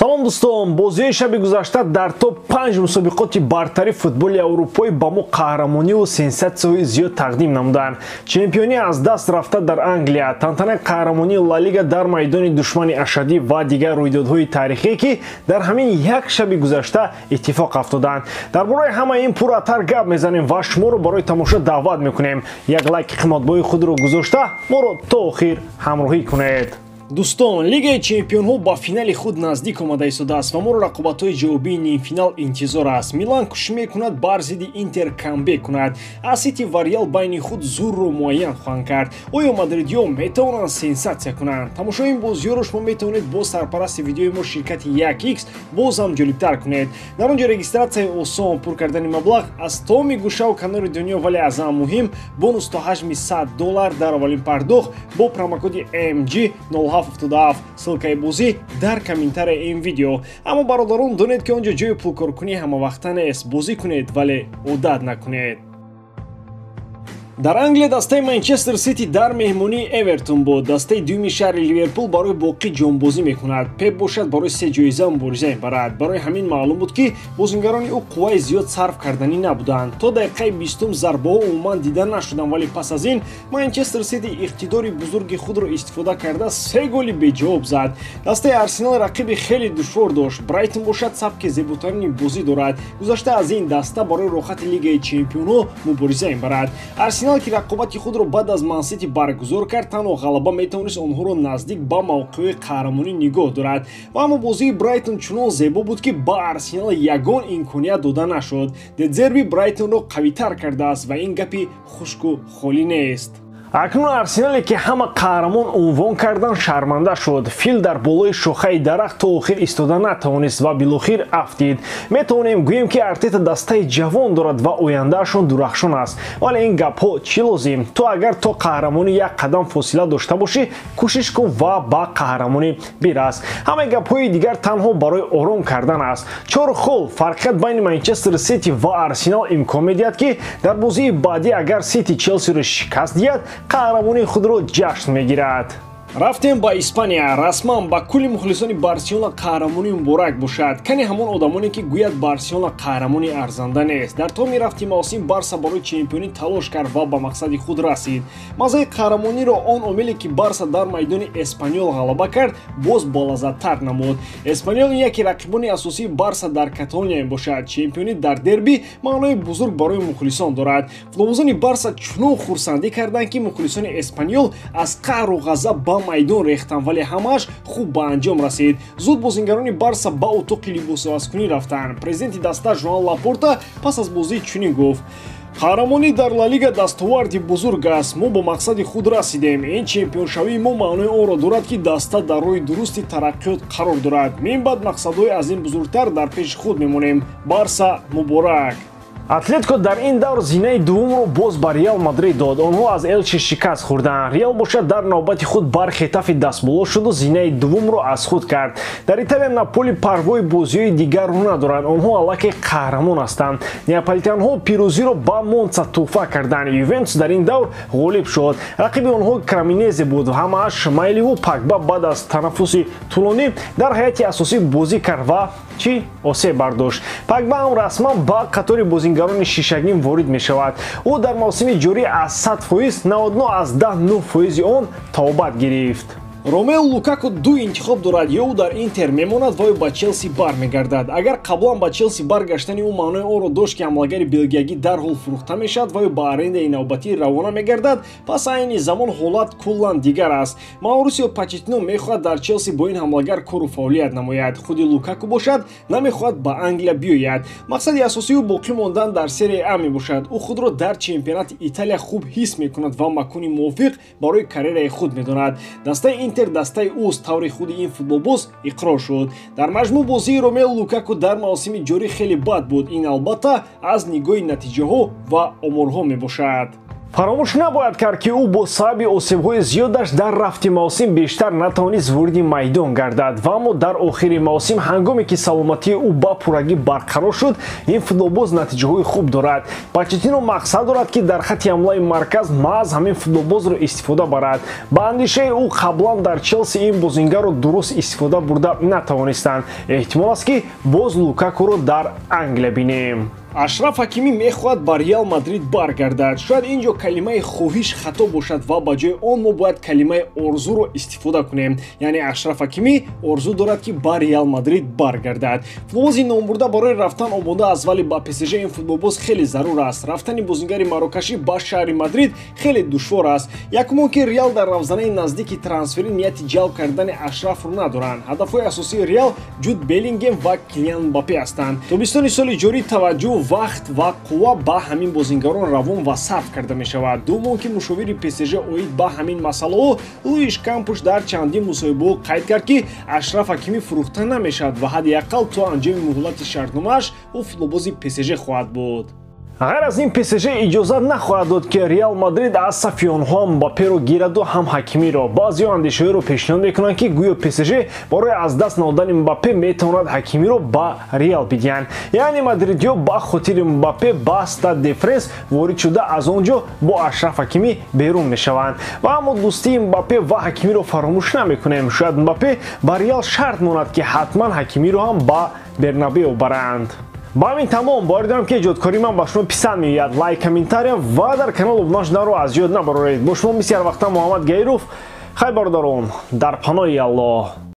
салом дӯстон, бозии шаби гузашта дар топ 5 мусобиқоти бартари футболи аврупои ба мо қаҳрамониву сенсатсияҳои зиёд тақдим намуданд. Чемпионӣ аз даст рафта дар Англия, тантанаи қаҳрамонии Ла Лига дар майдони душмани ашадӣ ва дигар рӯйдодҳои тарихие ки дар ҳамин як шаби гузашта иттифоқ афтоданд. Дар бораи ҳамаи ин пурратар гап мезанем ва шуморо барои тамошо даъват мекунем. Як лайки қиматбои худро гузошта моро то охир ҳамроҳӣ кунед. Дӯстон, Лигаи Чемпионҳо ба финали худ наздик омада истодааст ва моро рақобатҳои ҷавобии нимфинал интизор аст. Милан кӯшиш мекунад бар зидди Интер камбек кунад. А Сити ва Реал байни худ зурро муайян хоҳанд кард. Оё мадридиё метавонанд сенсатсия кунанд? Тамошои ин бозиҳоро шумо метавонед бо сарпарасти видеои мо ширкати 1x боз ҳам ҷолибтар кунед. Дар он ҷо регистратсияи осон, пур кардани маблағ аз тамоми гӯшаву канори дунё, вале аз ҳам муҳим бонус то ҳаҷми $100 дар аввалин пардохт бо промокоди MG 0777 ссилкаи бозӣ дар комментарияи ин видео. Аммо бародарон, донед ки он ҷо ҷои пулкоркунӣ ҳамавақта нест. Бозӣ кунед, вале одат накунед. Дар Англия дастаи Манчестер Сити дар меҳмонии Эвертон буд. Дастаи дуюми шаҳри Ливерпул барои боқӣ ҷонбозӣ мекунад. Пеп бошад барои 3 ҷоиза мубориза мебарад. Барои ҳамин маълум буд ки бозингарони ӯ қувваи зиёд сарф карданӣ набуданд. То дақиқаи 20 зарбаҳо умуман дида нашуданд, вале пас аз ин Манчестер Сити иқтидори бузурги худро истифода карда 3 голи беҷавоб зад. Дастаи Арсенал рақиби хеле душвор дошт. Брайтон бошад сабки зеботарини бозӣ дорад. Гузашта аз ин даста барои рохати Лигаи Чемпионҳо мубориза мебарад. Арсенал ки рақобати худро баъд аз Ман Сити баргузор кард, танҳо ғалаба метавонист онҳоро наздик ба мавқеи қаҳрамонӣ нигоҳ дорад. Ва аммо бозии Брайтон чунон зебо буд ки ба Арсенал ягон имконият дода нашуд. Дедзерби Брайтонро қавитар кардааст ва ин гапи хушку холӣ нест. Акнун Арсенале ки ҳама қаҳрамон унвон кардан шарманда шуд. Фил дар болои шохаи дарахт то охир истода натавонист ва билохир афтид. Метавонем гӯем ки Артета дастаи ҷавон дорад ва ояндаашон дурахшон аст. Вале ин гапҳо чӣ лозим? То агар то қаҳрамонӣ як қадам фосила дошта бошӣ, кӯшиш кун ва ба қаҳрамонӣ бирас. Ҳамаи гапҳои дигар танҳо барои ором кардан аст. 4 хол фарқият байни Манчестер Сити ва Арсенал имкон медиҳад ки дар бозии баъдӣ агар Сити Челсиро шикаст диҳад, қаҳрамонии худро ҷашн мегирад. Рафтем ба Испания. Расман ба кулли мухлисони Барселона қаҳрамонӣ муборак бошад. Кани ҳамон одамоне ки гӯяд Барселона қаҳрамони арзанда нест. Дар томи рафти мавсим Барса барои чемпионӣ талош кард ва ба мақсади худ расид. Маззаи қаҳрамониро он омиле ки Барса дар майдони Эспаньол ғалаба кард, боз болаззаттар намуд. Эспаньол яке рақибони асосии Барса дар Каталония мебошад. Чемпионӣ дар дерби маънои бузург барои мухлисон дорад. Футболбозони Барса чунон хурсандӣ карданд ки мухлисони Эспаньол аз қаҳру ғазаб ба майдон рехтан, вале ҳамааш хуб ба анҷом расид. Зуд бозингарони Барса ба утоқи либосоваскунӣ рафтанд. Президенти даста Жоан Лапорта пас аз бозӣ чунин гуфт: қаҳрамонӣ дар Ла Лига дастоварди бузург аст. Мо ба мақсади худ расидем. Ин чемпионшавии мо маънои онро дорад ки даста дар роҳи дурусти тараққиёт қарор дорад. Минбаъд мақсадҳои аз ин бузургтар дар пеши худ мемонем. Барса муборак. Атлетико дар ин давр зинаи дуввумро боз ба Реал Мадрид дод. Онҳо аз Элче шикаст хӯрданд. Реал бошад дар навбати худ бар хетафи дастболо шуду зинаи дуввумро аз худ кард. Дар Италия Наполи парвои бозиҳои дигарро надорад. Онҳо аллакай қаҳрамон ҳастанд. Неаполитанҳо пирӯзиро ба Монца туҳфа карданд. Ювентус дар ин давр ғолиб шуд. Рақиби онҳо Креминезе буд. Ҳамааш майливу Погба баъд аз танаффуси тӯлонӣ дар ҳайати асосӣ бозӣ кард ва чӣ осеб бардошт. Погба ҳам расман ба қатори бозингарони шишагин ворид мешавад. Ӯ дар мавсими ҷорӣ аз 100%, 99 аз 10% он тавбат гирифт. Ромелу Лукаку ду интихоб дорад: ё ӯ дар Интер мемонад ва ё ба Челси бармегардад. Агар қаблан ба Челси баргаштани ӯ маънои онро дошт ки ҳамлагари белгиягӣ дарҳол фурӯхта мешавад ва ё ба арендаи навбатӣ равона мегардад, пас айни замон ҳолат куллан дигар аст. Маурисио Почеттино мехоҳад дар Челси бо ин ҳамлагар кору фаъолият намояд. Худи Лукаку бошад намехоҳад ба Англия биёяд. Мақсади асосии ӯ боқӣ мондан дар Серияи А мебошад. Ӯ худро дар чемпионати Италия хуб ҳис мекунад ва макони мувофиқ барои карьераи худ медонад. Дастаи Интер дастаи ӯст, таври худи ин футболбоз иқрор шуд. Дар маҷмӯъ бозии Ромелу Лукаку дар мавсими ҷорӣ хеле бад буд. Ин албатта аз нигоҳи натиҷаҳо ва оморҳо мебошад. фаромӯш набояд кард ки ӯ бо сабаби осебҳои зиёдаш дар рафти мавсим бештар натавонист вуриди майдон гардад ва аммо дар охири мавсим ҳангоме ки саломатии ӯ ба пуррагӣ барқарор шуд, ин футболбоз натиҷаҳои хуб дорад. Почетино мақсад дорад ки дар хатти ҳамлаи марказ маҳз ҳамин футболбозро истифода барад. Ба андешаи ӯ қаблан дар Челси ин бозингарро дуруст истифода бурда натавонистанд. эҳтимол аст ки боз Лукакуро дар Англия бинем. Ашраф Ҳакимӣ мехоҳад ба Реал Мадрид баргардад. Шояд ин ҷо калимаи хоҳиш хато бошад ва ба ҷои он мо бояд калимаи орзуро истифода кунем. Яъне Ашраф Ҳакимӣ орзу дорад ки ба Реал Мадрид баргардад. Футболбози номбурда барои рафтан омода аст, вале ба ПСЖ ин футболбоз хеле зарур аст. Рафтани бозингари марокашӣ ба шаҳри Мадрид хеле душвор аст. Якумон ки Реал дар равзанаи наздики трансферӣ нияти ҷалб кардани Ашрафро надоранд. Ҳадафҳои асосии Реал Ҷуд Беллингем ва Килиан Мбаппе ҳастанд. Тобистони соли ҷорӣ таваҷҷӯҳ, вақт ва қувва ба ҳамин бозингарон равон ва сарф карда мешавад. Думон ки мушовири ПСЖ оид ба ҳамин масъалаҳо Луиш Кампуш дар чандин мусоҳибаҳо қайд кард ки Ашраф Ҳакимӣ фурӯхта намешавад ва ҳадди аққал то анҷоми муҳлати шартномааш ӯ футболбози ПСЖ хоҳад буд. ғайр аз ин ПСЖ иҷозат нахоҳад дод ки Реал Мадрид аз сафи онҳо ҳам Мбапперо гираду ҳам Ҳакимиро. Баъзеҳо андешаҳоро пешниҳод мекунанд ки гӯё ПСЖ барои аз даст надодани Мбаппе метавонад Ҳакимиро ба Реал бидиҳанд. яъне мадридиҳо ба хотири Мбаппе ба Стад де Френс ворид шуда аз он ҷо бо Ашраф Ҳакимӣ берун мешаванд. ва аммо дӯстии Мбаппе ва Ҳакимиро фаромӯш намекунем. Шояд Мбаппе ба Реал шарт монад ки ҳатман Ҳакимиро ҳам ба Бернабеу баранд. ба ҳамин тамом боридарам ки эҷодкории ман ба шумо писанд меояд. Лайк, комментария ва дар канал обуна шуданро аз ёд набароред. бо шумо мисли ҳар вақта Муҳаммад Гайров. хай бародарон, дар паноҳи Аллоҳ.